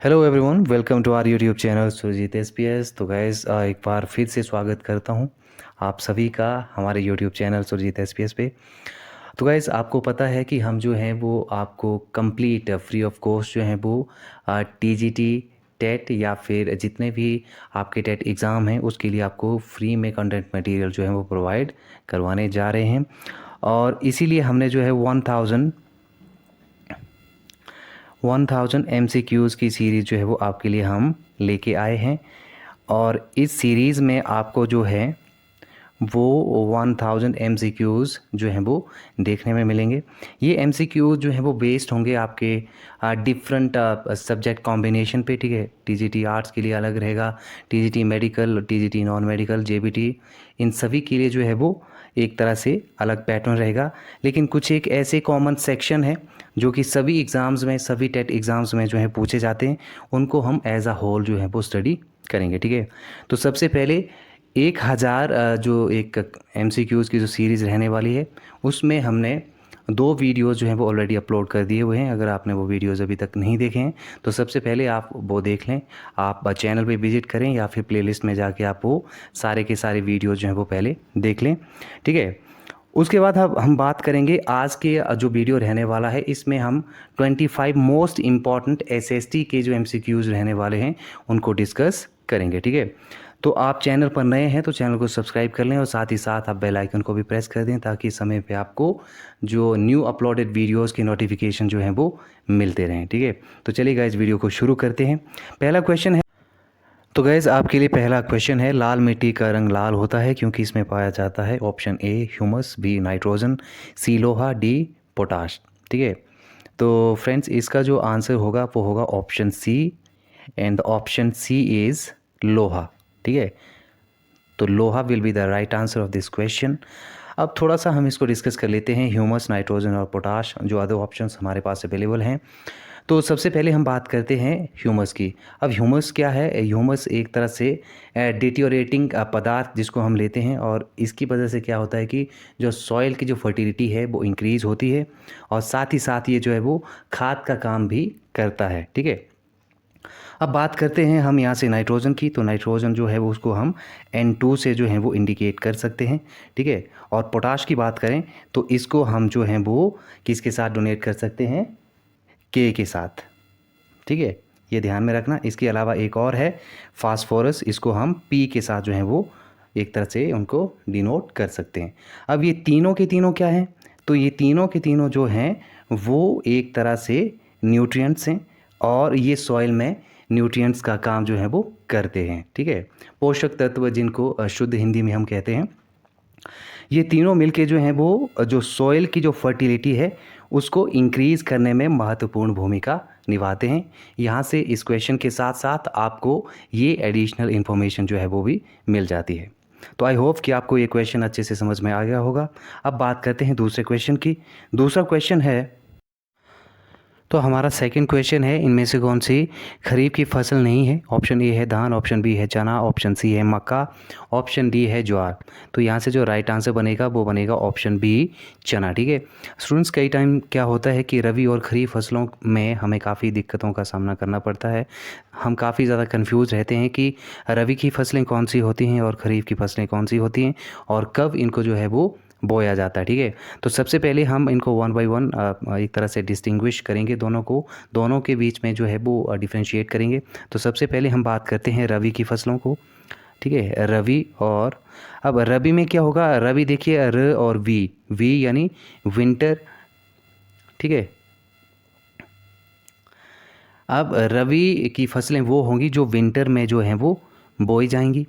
Hello everyone, welcome to our YouTube channel Surjeet SPS. तो guys एक बार फिर से स्वागत करता हूं आप सभी का हमारे यूट्यूब चैनल सुरजीत एसपीएस पे। तो गैस आपको पता है कि हम जो हैं वो आपको कंप्लीट फ्री ऑफ कॉस्ट जो है वो टीजीटी टेट या फिर जितने भी आपके टेट एग्ज़ाम हैं उसके लिए आपको फ्री में कंटेंट मटेरियल जो है वो प्रोवाइड करवाने जा रहे हैं। और इसीलिए हमने जो है 1000 MCQs की सीरीज़ जो है वो आपके लिए हम लेके आए हैं। और इस सीरीज़ में आपको जो है वो 1000 MCQs जो हैं वो देखने में मिलेंगे। ये MCQs जो हैं वो बेस्ड होंगे आपके डिफरेंट सब्जेक्ट कॉम्बिनेशन पे, ठीक है। टीजीटी आर्ट्स के लिए अलग रहेगा, TGT medical, TGT non medical, JBT, इन सभी के लिए जो है वो एक तरह से अलग पैटर्न रहेगा। लेकिन कुछ एक ऐसे कॉमन सेक्शन है जो कि सभी एग्ज़ाम्स में, सभी टेट एग्ज़ाम्स में जो है पूछे जाते हैं, उनको हम एज अ होल जो है वो स्टडी करेंगे, ठीक है। तो सबसे पहले 1000 जो एक MCQs की जो सीरीज़ रहने वाली है उसमें हमने 2 वीडियोज़ जो हैं वो ऑलरेडी अपलोड कर दिए हुए हैं। अगर आपने वो वीडियोज़ अभी तक नहीं देखे हैं तो सबसे पहले आप वो देख लें। आप चैनल पे विज़िट करें या फिर प्लेलिस्ट में जाके आप वो सारे के सारे वीडियोज़ जो हैं वो पहले देख लें, ठीक है। उसके बाद अब हम बात करेंगे आज के जो वीडियो रहने वाला है, इसमें हम 25 मोस्ट इम्पॉर्टेंट SST के जो MCQs रहने वाले हैं उनको डिस्कस करेंगे, ठीक है। तो आप चैनल पर नए हैं तो चैनल को सब्सक्राइब कर लें और साथ ही साथ आप बेल आइकन को भी प्रेस कर दें ताकि समय पे आपको जो न्यू अपलोडेड वीडियोस की नोटिफिकेशन जो है वो मिलते रहें, ठीक है। तो चलिए गाइस वीडियो को शुरू करते हैं। पहला क्वेश्चन है, तो गैस आपके लिए पहला क्वेश्चन है, लाल मिट्टी का रंग लाल होता है क्योंकि इसमें पाया जाता है option A humus, B nitrogen, C लोहा, डी पोटाश, ठीक है। तो फ्रेंड्स इसका जो आंसर होगा वो होगा option C, and option C is loha, ठीक है। तो loha will be the right answer of this question. अब थोड़ा सा हम इसको डिस्कस कर लेते हैं, ह्यूमस, नाइट्रोजन और पोटाश जो अदर ऑप्शंस हमारे पास अवेलेबल हैं। तो सबसे पहले हम बात करते हैं ह्यूमस की। अब ह्यूमस क्या है? ह्यूमस एक तरह से डिटियोरेटिंग पदार्थ जिसको हम लेते हैं, और इसकी वजह से क्या होता है कि जो सॉइल की जो फर्टिलिटी है वो इंक्रीज़ होती है, और साथ ही साथ ये जो है वो खाद का काम भी करता है, ठीक है। अब बात करते हैं हम यहाँ से नाइट्रोजन की। तो नाइट्रोजन जो है वो उसको हम N2 से जो है वो इंडिकेट कर सकते हैं, ठीक है। और पोटाश की बात करें तो इसको हम जो है वो किसके साथ डोनेट कर सकते हैं? के साथ, ठीक है। ये ध्यान में रखना। इसके अलावा एक और है फास्फोरस, इसको हम P के साथ जो है वो एक तरह से उनको डिनोट कर सकते हैं। अब ये तीनों के तीनों क्या हैं? तो ये तीनों के तीनों जो हैं वो एक तरह से न्यूट्रिएंट्स हैं, और ये सॉइल में न्यूट्रिएंट्स का काम जो है वो करते हैं, ठीक है। पोषक तत्व जिनको शुद्ध हिंदी में हम कहते हैं, ये तीनों मिलके जो हैं वो जो सॉइल की जो फर्टिलिटी है उसको इंक्रीज़ करने में महत्वपूर्ण भूमिका निभाते हैं। यहाँ से इस क्वेश्चन के साथ साथ आपको ये एडिशनल इन्फॉर्मेशन जो है वो भी मिल जाती है। तो आई होप कि आपको ये क्वेश्चन अच्छे से समझ में आ गया होगा। अब बात करते हैं दूसरे क्वेश्चन की। दूसरा क्वेश्चन है, तो हमारा सेकंड क्वेश्चन है, इनमें से कौन सी खरीफ की फसल नहीं है? ऑप्शन ए है धान, ऑप्शन बी है चना, ऑप्शन सी है मक्का, ऑप्शन डी है ज्वार। तो यहाँ से जो राइट आंसर बनेगा वो बनेगा ऑप्शन बी चना, ठीक है। स्टूडेंट्स कई टाइम क्या होता है कि रबी और खरीफ फसलों में हमें काफ़ी दिक्कतों का सामना करना पड़ता है। हम काफ़ी ज़्यादा कन्फ्यूज़ रहते हैं कि रबी की फसलें कौन सी होती हैं और ख़रीफ़ की फसलें कौन सी होती हैं, और कब इनको जो है वो बोया जाता है, ठीक है। तो सबसे पहले हम इनको वन बाय वन एक तरह से डिस्टिंग्विश करेंगे, दोनों को, दोनों के बीच में जो है वो डिफ्रेंशिएट करेंगे। तो सबसे पहले हम बात करते हैं रबी की फसलों को, ठीक है, रबी। और अब रबी में क्या होगा? रबी देखिए र और वी यानी विंटर, ठीक है। अब रबी की फसलें वो होंगी जो विंटर में जो हैं वो बोई जाएंगी,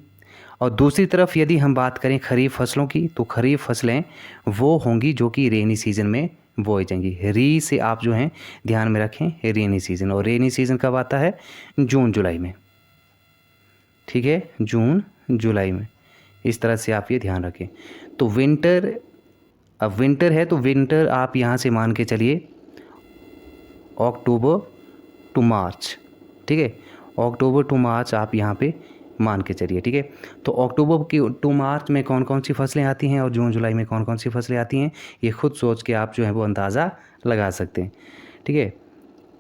और दूसरी तरफ यदि हम बात करें खरीफ फसलों की तो खरीफ फसलें वो होंगी जो कि रेनी सीज़न में बोई जाएंगी। री से आप जो हैं ध्यान में रखें रेनी सीज़न, और रेनी सीज़न कब आता है? जून जुलाई में, ठीक है, जून जुलाई में। इस तरह से आप ये ध्यान रखें। तो विंटर, अब विंटर है तो विंटर आप यहाँ से मान के चलिए अक्टूबर टू मार्च, ठीक है। अक्टूबर टू मार्च आप यहाँ पे मान के चलिए, ठीक है। तो अक्टूबर की टू मार्च में कौन कौन सी फसलें आती हैं और जून जुलाई में कौन कौन सी फसलें आती हैं, ये खुद सोच के आप जो है वो अंदाज़ा लगा सकते हैं, ठीक है।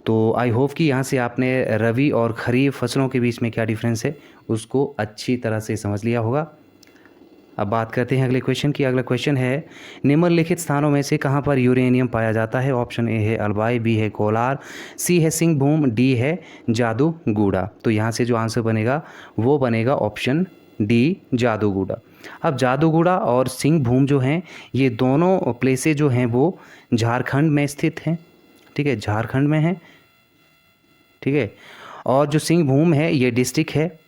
तो आई होप कि यहाँ से आपने रबी और खरीफ फसलों के बीच में क्या डिफरेंस है उसको अच्छी तरह से समझ लिया होगा। अब बात करते हैं अगले क्वेश्चन की। अगला क्वेश्चन है, निम्नलिखित स्थानों में से कहाँ पर यूरेनियम पाया जाता है? ऑप्शन ए है अल्बाई, बी है कोलार, सी है सिंहभूम, डी है जादूगुड़ा। तो यहाँ से जो आंसर बनेगा वो बनेगा ऑप्शन डी जादूगुड़ा। अब जादूगुड़ा और सिंहभूम जो हैं ये दोनों प्लेसेस जो हैं वो झारखंड में स्थित हैं, ठीक है, झारखंड में हैं, ठीक है। और जो सिंहभूम है ये डिस्ट्रिक्ट है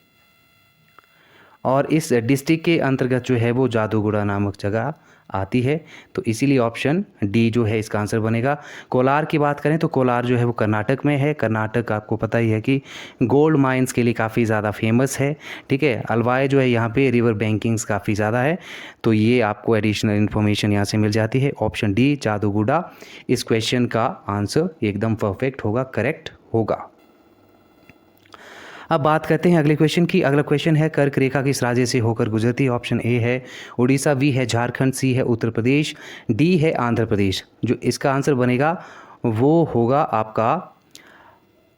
और इस डिस्ट्रिक्ट के अंतर्गत जो है वो जादूगुड़ा नामक जगह आती है। तो इसीलिए ऑप्शन डी जो है इसका आंसर बनेगा। कोलार की बात करें तो कोलार जो है वो कर्नाटक में है। कर्नाटक आपको पता ही है कि गोल्ड माइंस के लिए काफ़ी ज़्यादा फेमस है, ठीक है। अलवाई जो है यहाँ पे रिवर बैंकिंग्स काफ़ी ज़्यादा है। तो ये आपको एडिशनल इन्फॉर्मेशन यहाँ से मिल जाती है। ऑप्शन डी जादूगुड़ा इस क्वेश्चन का आंसर एकदम परफेक्ट होगा, करेक्ट होगा। अब बात करते हैं अगले क्वेश्चन की। अगला क्वेश्चन है, कर्क रेखा किस राज्य से होकर गुजरती है? ऑप्शन ए है उड़ीसा, बी है झारखंड, सी है उत्तर प्रदेश, डी है आंध्र प्रदेश। जो इसका आंसर बनेगा वो होगा आपका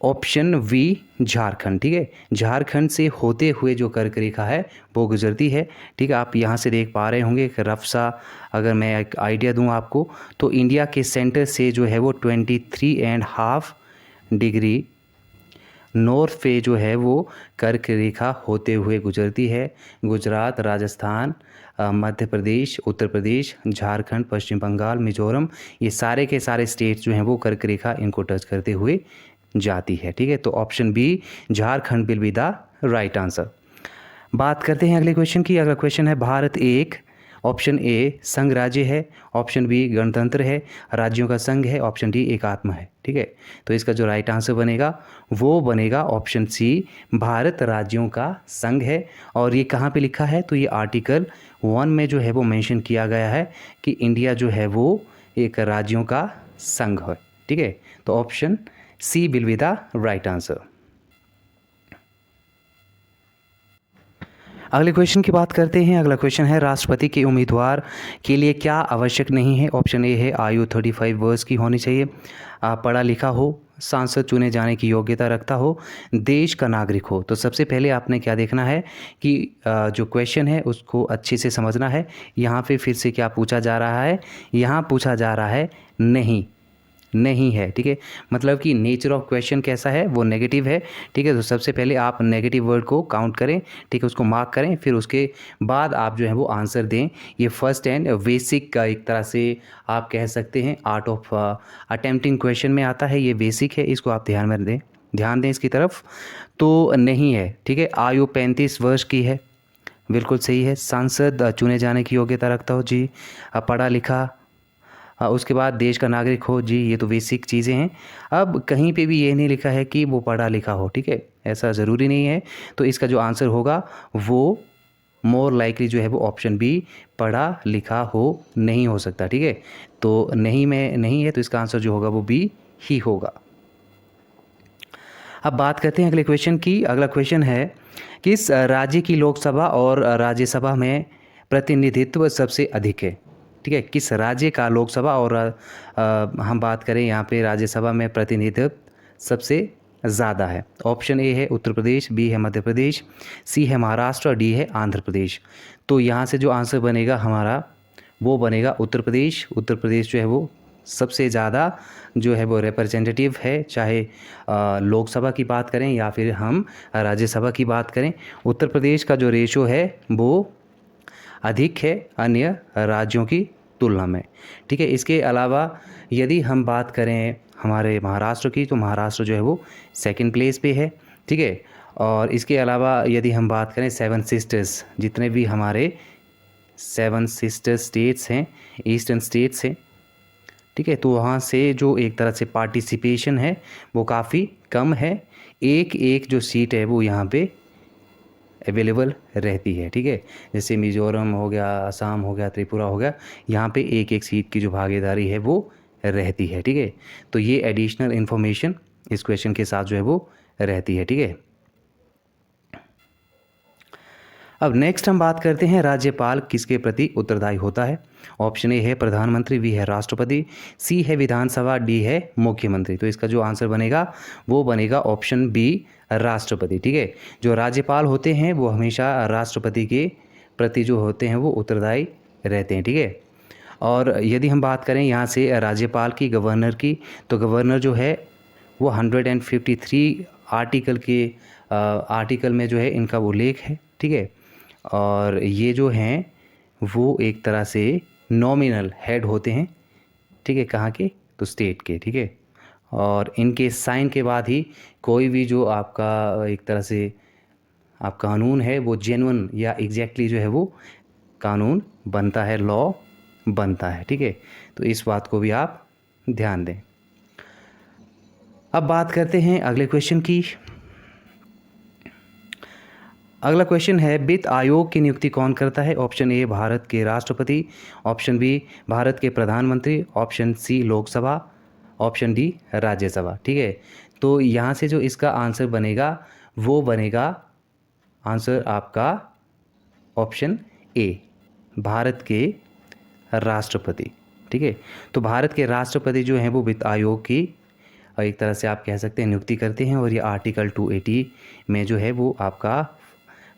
ऑप्शन वी झारखंड, ठीक है। झारखंड से होते हुए जो कर्क रेखा है वो गुजरती है, ठीक है। आप यहाँ से देख पा रहे होंगे कि रफ सा अगर मैं एक आइडिया दूँ आपको तो इंडिया के सेंटर से जो है वो 23.5 डिग्री नॉर्थ पे जो है वो कर्क रेखा होते हुए गुजरती है। गुजरात, राजस्थान, मध्य प्रदेश, उत्तर प्रदेश, झारखंड, पश्चिम बंगाल, मिजोरम, ये सारे के सारे स्टेट्स जो हैं वो कर्क रेखा इनको टच करते हुए जाती है, ठीक है। तो option B Jharkhand will be the right answer. बात करते हैं अगले क्वेश्चन की। अगला क्वेश्चन है, भारत एक, ऑप्शन ए संघ राज्य है, ऑप्शन बी गणतंत्र है, राज्यों का संघ है, ऑप्शन डी एकात्म है, ठीक है। तो इसका जो राइट आंसर बनेगा वो बनेगा ऑप्शन सी भारत राज्यों का संघ है। और ये कहाँ पे लिखा है? तो ये आर्टिकल 1 में जो है वो मेंशन किया गया है कि इंडिया जो है वो एक राज्यों का संघ है, ठीक है। तो option C will be the right answer. अगले क्वेश्चन की बात करते हैं। अगला क्वेश्चन है, राष्ट्रपति के उम्मीदवार के लिए क्या आवश्यक नहीं है? ऑप्शन ए है आयु 35 वर्ष की होनी चाहिए, पढ़ा लिखा हो, सांसद चुने जाने की योग्यता रखता हो, देश का नागरिक हो। तो सबसे पहले आपने क्या देखना है कि जो क्वेश्चन है उसको अच्छे से समझना है। यहाँ पे फिर से क्या पूछा जा रहा है? यहाँ पूछा जा रहा है नहीं है, ठीक है। मतलब कि नेचर ऑफ क्वेश्चन कैसा है? वो नेगेटिव है, ठीक है। तो सबसे पहले आप नेगेटिव वर्ड को काउंट करें, ठीक है, उसको मार्क करें, फिर उसके बाद आप जो है वो आंसर दें। ये फर्स्ट एंड बेसिक का एक तरह से आप कह सकते हैं आर्ट ऑफ अटेम्प्टिंग क्वेश्चन में आता है, ये बेसिक है, इसको आप ध्यान दें इसकी तरफ। तो नहीं है, ठीक है। आयु 35 वर्ष की है, बिल्कुल सही है। सांसद चुने जाने की योग्यता रखता हो, जी। पढ़ा लिखा, उसके बाद देश का नागरिक हो, जी, ये तो बेसिक चीज़ें हैं। अब कहीं पे भी ये नहीं लिखा है कि वो पढ़ा लिखा हो, ठीक है, ऐसा ज़रूरी नहीं है। तो इसका जो आंसर होगा वो मोर लाइकली जो है वो ऑप्शन बी पढ़ा लिखा हो नहीं हो सकता, ठीक है। तो नहीं में नहीं है, तो इसका आंसर जो होगा वो बी ही होगा। अब बात करते हैं अगले क्वेश्चन की। अगला क्वेश्चन है, किस राज्य की लोकसभा और राज्यसभा में प्रतिनिधित्व सबसे अधिक है? ठीक है, किस राज्य का लोकसभा और हम बात करें यहाँ पे राज्यसभा में प्रतिनिधित्व सबसे ज़्यादा है। ऑप्शन ए है उत्तर प्रदेश, बी है मध्य प्रदेश, सी है महाराष्ट्र और डी है आंध्र प्रदेश। तो यहाँ से जो आंसर बनेगा हमारा वो बनेगा उत्तर प्रदेश। उत्तर प्रदेश जो है वो सबसे ज़्यादा जो है वो रिप्रेजेंटेटिव है, चाहे लोकसभा की बात करें या फिर हम राज्यसभा की बात करें। उत्तर प्रदेश का जो रेशो है वो अधिक है अन्य राज्यों की तुलना में, ठीक है। इसके अलावा यदि हम बात करें हमारे महाराष्ट्र की, तो महाराष्ट्र जो है वो सेकंड प्लेस पे है, ठीक है। और इसके अलावा यदि हम बात करें सेवन सिस्टर्स, जितने भी हमारे सेवन सिस्टर स्टेट्स हैं, ईस्टर्न स्टेट्स हैं, ठीक है, तो वहाँ से जो एक तरह से पार्टिसिपेशन है वो काफ़ी कम है। एक जो सीट है वो यहाँ पे अवेलेबल रहती है, ठीक है। जैसे मिज़ोरम हो गया, असम हो गया, त्रिपुरा हो गया, यहाँ पे एक सीट की जो भागीदारी है वो रहती है, ठीक है। तो ये एडिशनल इन्फॉर्मेशन इस क्वेश्चन के साथ जो है वो रहती है, ठीक है। अब नेक्स्ट हम बात करते हैं राज्यपाल किसके प्रति उत्तरदायी होता है। ऑप्शन ए है प्रधानमंत्री, बी है राष्ट्रपति, सी है विधानसभा, डी है मुख्यमंत्री। तो इसका जो आंसर बनेगा वो बनेगा ऑप्शन बी, राष्ट्रपति। ठीक है, जो राज्यपाल होते हैं वो हमेशा राष्ट्रपति के प्रति जो होते हैं वो उत्तरदायी रहते हैं। ठीक है, और यदि हम बात करें यहाँ से राज्यपाल की, गवर्नर की, तो गवर्नर जो है वो 153 आर्टिकल में जो है इनका वो उल्लेख है। ठीक है, और ये जो हैं वो एक तरह से नॉमिनल हेड होते हैं। ठीक है, कहाँ के, तो स्टेट के। ठीक है, और इनके साइन के बाद ही कोई भी जो आपका एक तरह से आप कानून है वो जेन्युइन या एग्जैक्टली जो है वो कानून बनता है, लॉ बनता है। ठीक है, तो इस बात को भी आप ध्यान दें। अब बात करते हैं अगले क्वेश्चन की। अगला क्वेश्चन है वित्त आयोग की नियुक्ति कौन करता है। ऑप्शन ए भारत के राष्ट्रपति, ऑप्शन बी भारत के प्रधानमंत्री, option C Lok Sabha, option D Rajya Sabha. ठीक है, तो यहाँ से जो इसका आंसर बनेगा वो बनेगा आंसर आपका ऑप्शन ए, भारत के राष्ट्रपति। ठीक है, तो भारत के राष्ट्रपति जो हैं वो वित्त आयोग की एक तरह से आप कह सकते हैं नियुक्ति करते हैं, और ये आर्टिकल 280 में जो है वो आपका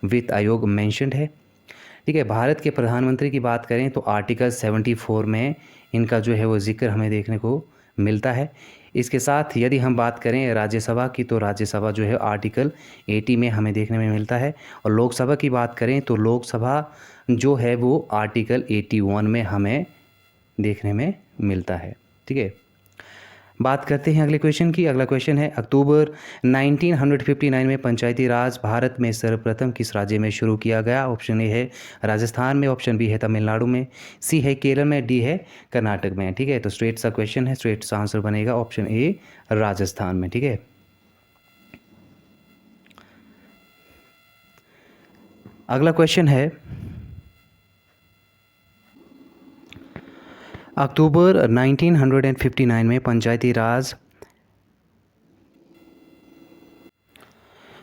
वित्त आयोग मेंशन्ड है। ठीक है, भारत के प्रधानमंत्री की बात करें तो आर्टिकल 74 में इनका जो है वो जिक्र हमें देखने को मिलता है। इसके साथ यदि हम बात करें राज्यसभा की, तो राज्यसभा जो है आर्टिकल 80 में हमें देखने में मिलता है, और लोकसभा की बात करें तो लोकसभा जो है वो आर्टिकल 81 में हमें देखने में मिलता है। ठीक है, बात करते हैं अगले क्वेश्चन की। अगला क्वेश्चन है अक्टूबर 1959 में पंचायती राज भारत में सर्वप्रथम किस राज्य में शुरू किया गया। ऑप्शन ए है राजस्थान में, ऑप्शन बी है तमिलनाडु में, सी है केरल में, डी है कर्नाटक में। ठीक है, तो स्ट्रेट सा क्वेश्चन है, स्ट्रेट सा आंसर बनेगा ऑप्शन ए, राजस्थान में। ठीक है, अगला क्वेश्चन है अक्टूबर 1959 में पंचायती राज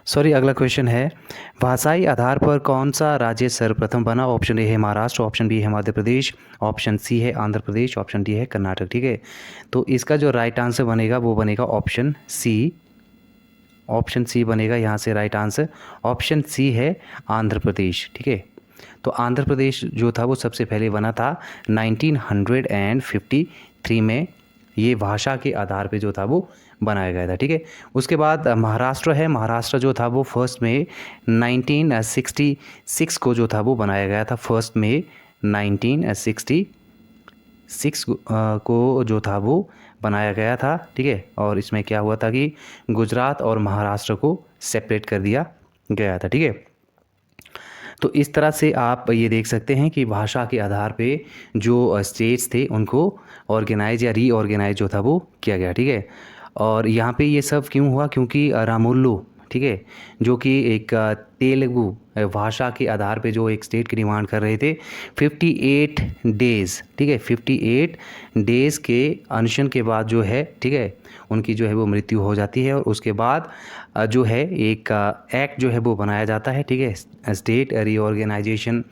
अगला क्वेश्चन है भाषाई आधार पर कौन सा राज्य सर्वप्रथम बना। ऑप्शन ए है महाराष्ट्र, ऑप्शन बी है मध्य प्रदेश, ऑप्शन सी है आंध्र प्रदेश, ऑप्शन डी है कर्नाटक। ठीक है, तो इसका जो राइट आंसर बनेगा वो बनेगा ऑप्शन सी। ऑप्शन सी बनेगा यहाँ से राइट आंसर। ऑप्शन सी है आंध्र प्रदेश। ठीक है, तो आंध्र प्रदेश जो था वो सबसे पहले बना था 1953 में, ये भाषा के आधार पे जो था वो बनाया गया था। ठीक है, उसके बाद महाराष्ट्र है, महाराष्ट्र जो था वो फर्स्ट में 1966 को जो था वो बनाया गया था, फर्स्ट में 1966 को जो था वो बनाया गया था। ठीक है, और इसमें क्या हुआ था कि गुजरात और महाराष्ट्र को सेपरेट कर दिया गया था। ठीक है, तो इस तरह से आप ये देख सकते हैं कि भाषा के आधार पे जो स्टेट्स थे उनको ऑर्गेनाइज या रीऑर्गेनाइज जो था वो किया गया। ठीक है, और यहाँ पे ये सब क्यों हुआ, क्योंकि रामुल्लू, ठीक है, जो कि एक तेलुगु भाषा के आधार पे जो एक स्टेट की डिमांड कर रहे थे, 58 डेज़, ठीक है, 58 डेज़ के अनशन के बाद जो है, ठीक है, उनकी जो है वो मृत्यु हो जाती है, और उसके बाद जो है एक एक्ट जो है वो बनाया जाता है। ठीक है, स्टेट रीऑर्गेनाइजेशन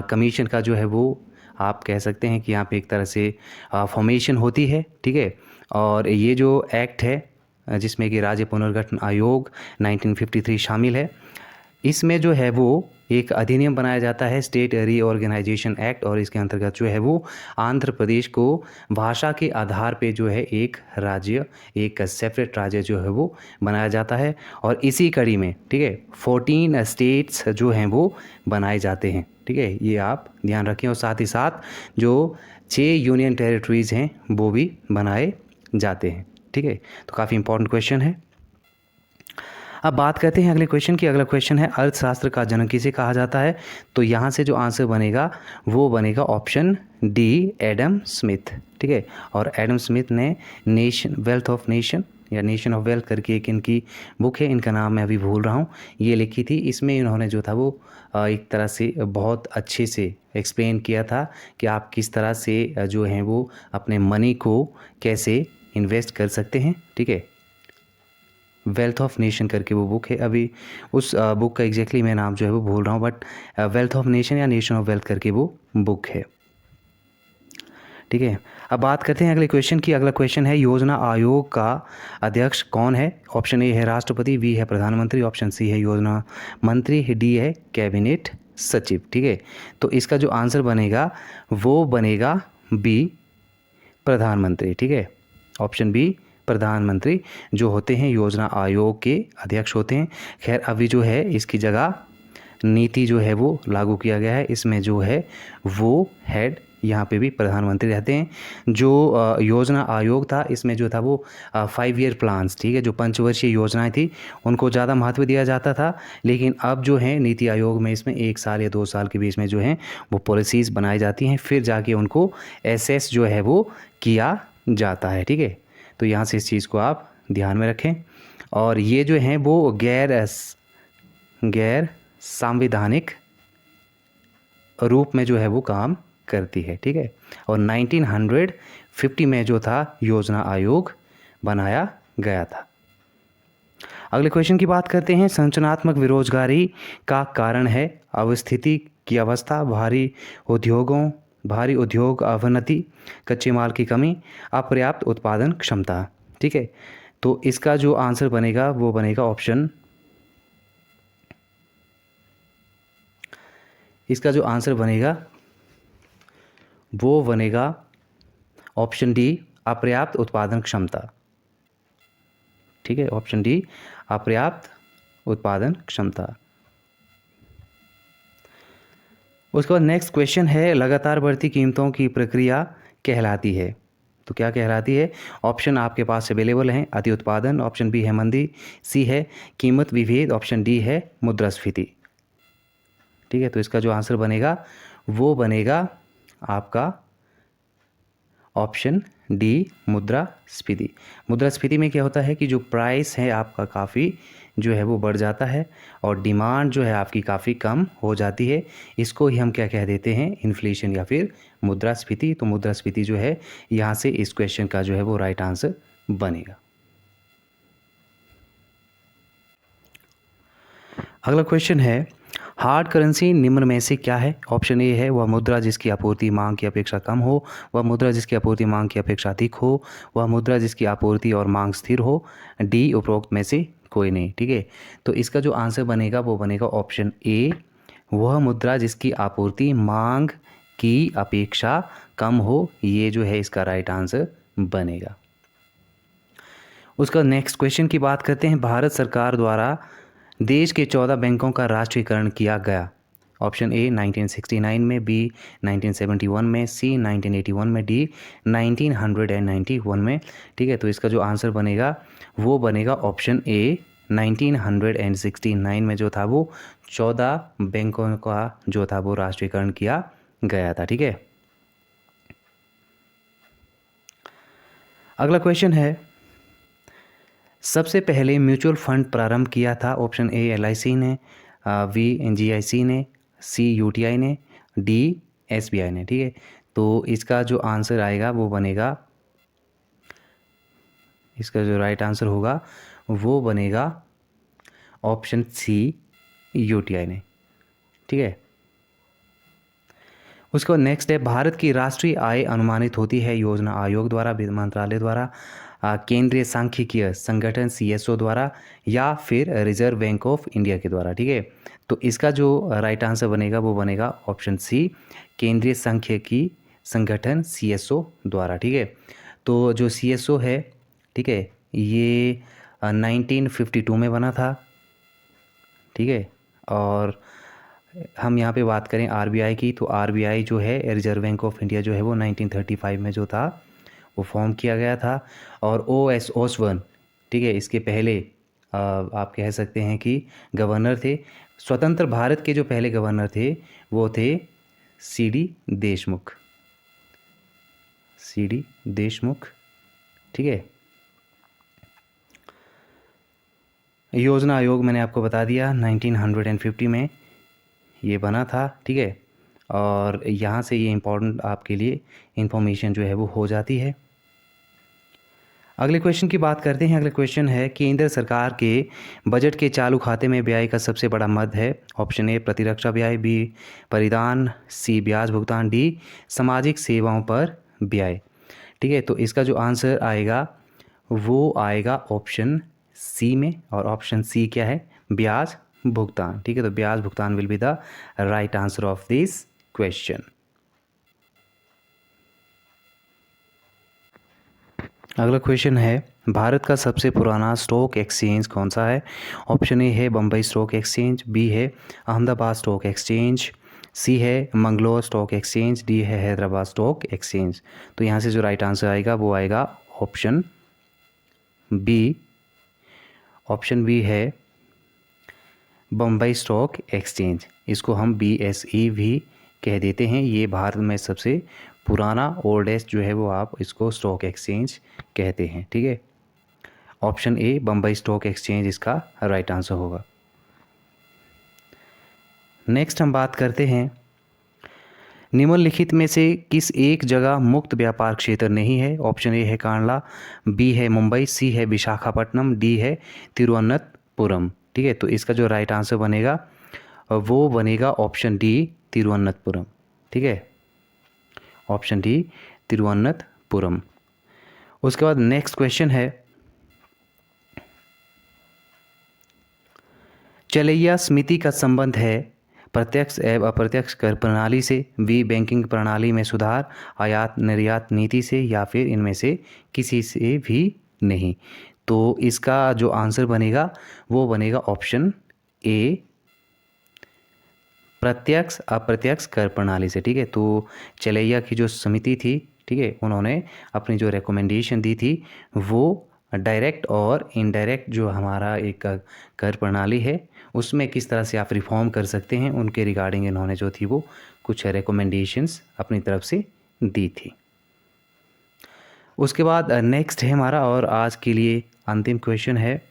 कमीशन का जो है वो आप कह सकते हैं कि यहाँ पे एक तरह से फॉर्मेशन होती है। ठीक है, और ये जो एक्ट है जिसमें कि राज्य पुनर्गठन आयोग 1953 शामिल है, इसमें जो है वो एक अधिनियम बनाया जाता है, स्टेट रीऑर्गेनाइजेशन एक्ट, और इसके अंतर्गत जो है वो आंध्र प्रदेश को भाषा के आधार पे जो है एक राज्य, एक सेपरेट राज्य जो है वो बनाया जाता है। और इसी कड़ी में, ठीक है, 14 स्टेट्स जो हैं वो बनाए जाते हैं। ठीक है, ये आप ध्यान रखें, और साथ ही साथ जो 6 यूनियन टेरिटरीज़ हैं वो भी बनाए जाते हैं। ठीक है, तो काफ़ी इंपॉर्टेंट क्वेश्चन है। अब बात करते हैं अगले क्वेश्चन की। अगला क्वेश्चन है अर्थशास्त्र का जनक किसे कहा जाता है। तो यहाँ से जो आंसर बनेगा वो बनेगा ऑप्शन डी, एडम स्मिथ। ठीक है, और एडम स्मिथ ने वेल्थ ऑफ नेशन या नेशन ऑफ वेल्थ करके एक इनकी बुक है, इनका नाम मैं अभी भूल रहा हूँ, ये लिखी थी। इसमें इन्होंने जो था वो एक तरह से बहुत अच्छे से एक्सप्लेन किया था कि आप किस तरह से जो हैं वो अपने मनी को कैसे इन्वेस्ट कर सकते हैं। ठीक है, वेल्थ ऑफ नेशन करके वो बुक है। अभी उस बुक का एग्जैक्टली मैं नाम जो है वो भूल रहा हूँ, बट वेल्थ ऑफ नेशन या नेशन ऑफ वेल्थ करके वो बुक है। ठीक है, अब बात करते हैं अगले क्वेश्चन की। अगला क्वेश्चन है योजना आयोग का अध्यक्ष कौन है? ऑप्शन ए है राष्ट्रपति, बी है प्रधानमंत्री, ऑप्शन सी है योजना मंत्री, डी है कैबिनेट सचिव। ठीक है, तो इसका जो आंसर बनेगा वो बनेगा बी, प्रधानमंत्री। ठीक है, ऑप्शन बी, प्रधानमंत्री जो होते हैं योजना आयोग के अध्यक्ष होते हैं। खैर अभी जो है इसकी जगह नीति जो है वो लागू किया गया है, इसमें जो है वो हेड यहाँ पे भी प्रधानमंत्री रहते हैं। जो योजना आयोग था इसमें जो था वो 5 ईयर प्लान्स, ठीक है, जो पंचवर्षीय योजनाएं थी उनको ज़्यादा महत्व दिया जाता था। लेकिन अब जो है नीति आयोग में इसमें 1 साल या 2 साल के बीच में जो है वो पॉलिसीज़ बनाई जाती हैं, फिर जाके उनको एसेस जो है वो किया जाता है। ठीक है, तो यहाँ से इस चीज़ को आप ध्यान में रखें। और ये जो हैं वो गैर संवैधानिक रूप में जो है वो काम करती है। ठीक है, और 1950 में जो था योजना आयोग बनाया गया था। अगले क्वेश्चन की बात करते हैं। संरचनात्मक बेरोजगारी का कारण है अवस्थिति की अवस्था, भारी उद्योग अवनति, कच्चे माल की कमी, अपर्याप्त उत्पादन क्षमता। ठीक है, तो इसका जो आंसर बनेगा वो बनेगा ऑप्शन डी, अपर्याप्त उत्पादन क्षमता। ठीक है, ऑप्शन डी, अपर्याप्त उत्पादन क्षमता। उसके बाद नेक्स्ट क्वेश्चन है लगातार बढ़ती कीमतों की प्रक्रिया कहलाती है, तो क्या कहलाती है? ऑप्शन आपके पास अवेलेबल हैं, अति उत्पादन, ऑप्शन बी है मंदी, सी है कीमत विभेद, ऑप्शन डी है मुद्रास्फीति। ठीक है, तो इसका जो आंसर बनेगा वो बनेगा आपका ऑप्शन डी, मुद्रास्फीति। मुद्रास्फीति में क्या होता है कि जो प्राइस है आपका काफ़ी जो है वो बढ़ जाता है और डिमांड जो है आपकी काफ़ी कम हो जाती है। इसको ही हम क्या कह देते हैं? इन्फ्लेशन या फिर मुद्रास्फीति। तो मुद्रास्फीति जो है यहाँ से इस क्वेश्चन का जो है वो राइट आंसर बनेगा। अगला क्वेश्चन है हार्ड करेंसी निम्न में से क्या है? ऑप्शन ए है वह मुद्रा जिसकी आपूर्ति मांग की अपेक्षा कम हो, वह मुद्रा जिसकी आपूर्ति मांग की अपेक्षा अधिक हो, वह मुद्रा जिसकी आपूर्ति और मांग स्थिर हो, डी उपरोक्त में से कोई नहीं। ठीक है, तो इसका जो आंसर बनेगा वो बनेगा ऑप्शन ए, वह मुद्रा जिसकी आपूर्ति मांग की अपेक्षा कम हो, ये जो है इसका राइट आंसर बनेगा। उसका नेक्स्ट क्वेश्चन की बात करते हैं। भारत सरकार द्वारा देश के 14 बैंकों का राष्ट्रीयकरण किया गया। ऑप्शन ए 1969 में, बी 1971 में, सी 1981 में, डी 1991 में। ठीक है, तो इसका जो आंसर बनेगा वो बनेगा ऑप्शन ए 1969 में जो था वो 14 बैंकों का जो था वो राष्ट्रीयकरण किया गया था। ठीक है, अगला क्वेश्चन है सबसे पहले म्यूचुअल फंड प्रारंभ किया था। ऑप्शन ए LIC ने, बी NGIC ने, सी UTI ने, डी SBI ने। ठीक है, तो इसका जो आंसर आएगा वो बनेगा, इसका जो राइट आंसर होगा वो बनेगा ऑप्शन सी UTI ने। ठीक है, उसको नेक्स्ट है भारत की राष्ट्रीय आय अनुमानित होती है योजना आयोग द्वारा, वित्त मंत्रालय द्वारा, केंद्रीय सांख्यिकीय संगठन CSO द्वारा, या फिर रिजर्व बैंक ऑफ इंडिया के द्वारा। ठीक है, तो इसका जो राइट आंसर बनेगा वो बनेगा ऑप्शन सी, केंद्रीय सांख्यिकी संगठन CSO द्वारा। ठीक है, तो जो CSO है, ठीक है, ये 1952 में बना था। ठीक है, और हम यहाँ पे बात करें RBI की, तो RBI जो है रिजर्व बैंक ऑफ इंडिया जो है वो 1935 में जो था वो फॉर्म किया गया था। और OS Osborne, ठीक है, इसके पहले आप कह सकते हैं कि गवर्नर थे। स्वतंत्र भारत के जो पहले गवर्नर थे वो थे CD देशमुख। ठीक है, योजना आयोग मैंने आपको बता दिया 1950 में ये बना था। ठीक है, और यहाँ से ये इम्पोर्टेंट आपके लिए इंफॉर्मेशन जो है वो हो जाती है। अगले क्वेश्चन की बात करते हैं। अगले क्वेश्चन है केंद्र सरकार के बजट के चालू खाते में व्यय का सबसे बड़ा मद है। ऑप्शन ए प्रतिरक्षा व्यय, बी परिधान, सी ब्याज भुगतान, डी सामाजिक सेवाओं पर व्यय। ठीक है, तो इसका जो आंसर आएगा वो आएगा ऑप्शन सी में, और ऑप्शन सी क्या है, ब्याज भुगतान। ठीक है, तो ब्याज भुगतान will be the right answer of this question. अगला क्वेश्चन है भारत का सबसे पुराना स्टॉक एक्सचेंज कौन सा है। ऑप्शन ए है बम्बई स्टॉक एक्सचेंज, बी है अहमदाबाद स्टॉक एक्सचेंज, सी है मंगलोर स्टॉक एक्सचेंज, डी है हैदराबाद स्टॉक एक्सचेंज। तो यहाँ से जो राइट आंसर आएगा वो आएगा ऑप्शन बी। ऑप्शन बी है बम्बई स्टॉक एक्सचेंज। इसको हम BSE भी कह देते हैं। ये भारत में सबसे पुराना ओल्डेस्ट जो है वो आप इसको स्टॉक एक्सचेंज कहते हैं। ठीक है, ऑप्शन ए बम्बई स्टॉक एक्सचेंज इसका राइट आंसर होगा। नेक्स्ट हम बात करते हैं निम्नलिखित में से किस एक जगह मुक्त व्यापार क्षेत्र नहीं है। ऑप्शन ए है कांडला, बी है मुंबई, सी है विशाखापट्टनम, डी है तिरुवनंतपुरम। ठीक है, तो इसका जो राइट आंसर बनेगा वो बनेगा ऑप्शन डी तिरुवनंतपुरम। ठीक है, ऑप्शन डी तिरुवनंतपुरम। उसके बाद नेक्स्ट क्वेश्चन है चलैया समिति का संबंध है प्रत्यक्ष एवं अप्रत्यक्ष कर प्रणाली से, बी बैंकिंग प्रणाली में सुधार, आयात निर्यात नीति से, या फिर इनमें से किसी से भी नहीं। तो इसका जो आंसर बनेगा वो बनेगा ऑप्शन ए प्रत्यक्ष अप्रत्यक्ष कर प्रणाली से। ठीक है, तो चलैया की जो समिति थी, ठीक है, उन्होंने अपनी जो रिकमेंडेशन दी थी वो डायरेक्ट और इनडायरेक्ट जो हमारा एक कर प्रणाली है उसमें किस तरह से आप रिफॉर्म कर सकते हैं, उनके रिगार्डिंग इन्होंने जो थी वो कुछ रिकमेंडेशंस अपनी तरफ से दी थी। उसके बाद नेक्स्ट है हमारा और आज के लिए अंतिम क्वेश्चन है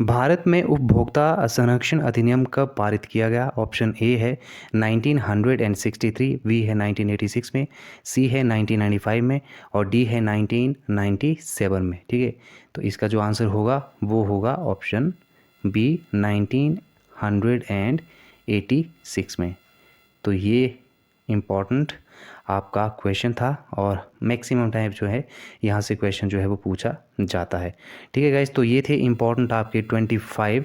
भारत में उपभोक्ता संरक्षण अधिनियम कब पारित किया गया। ऑप्शन ए है 1963, बी है 1986 में, सी है 1995 में, और डी है 1997 में। ठीक है, तो इसका जो आंसर होगा वो होगा ऑप्शन बी 1986 में। तो ये इम्पॉर्टेंट आपका क्वेश्चन था और मैक्सिमम टाइम जो है यहाँ से क्वेश्चन जो है वो पूछा जाता है। ठीक है गाइस, तो ये थे इम्पॉर्टेंट आपके 25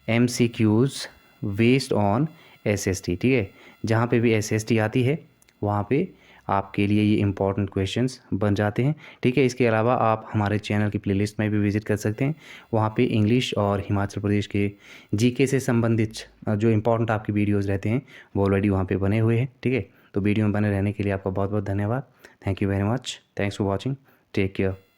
MCQs बेस्ड ऑन SST। ठीक है, जहाँ पे भी SST आती है वहाँ पे आपके लिए ये इम्पॉर्टेंट क्वेश्चंस बन जाते हैं। ठीक है, इसके अलावा आप हमारे चैनल की प्लेलिस्ट में भी विज़िट कर सकते हैं। वहाँ पे इंग्लिश और हिमाचल प्रदेश के GK से संबंधित जो इम्पॉर्टेंट आपकी वीडियोज़ रहते हैं वो ऑलरेडी वहाँ पे बने हुए हैं। ठीक है, तो वीडियो में बने रहने के लिए आपका बहुत बहुत धन्यवाद। Thank you very much. Thanks for watching. Take care.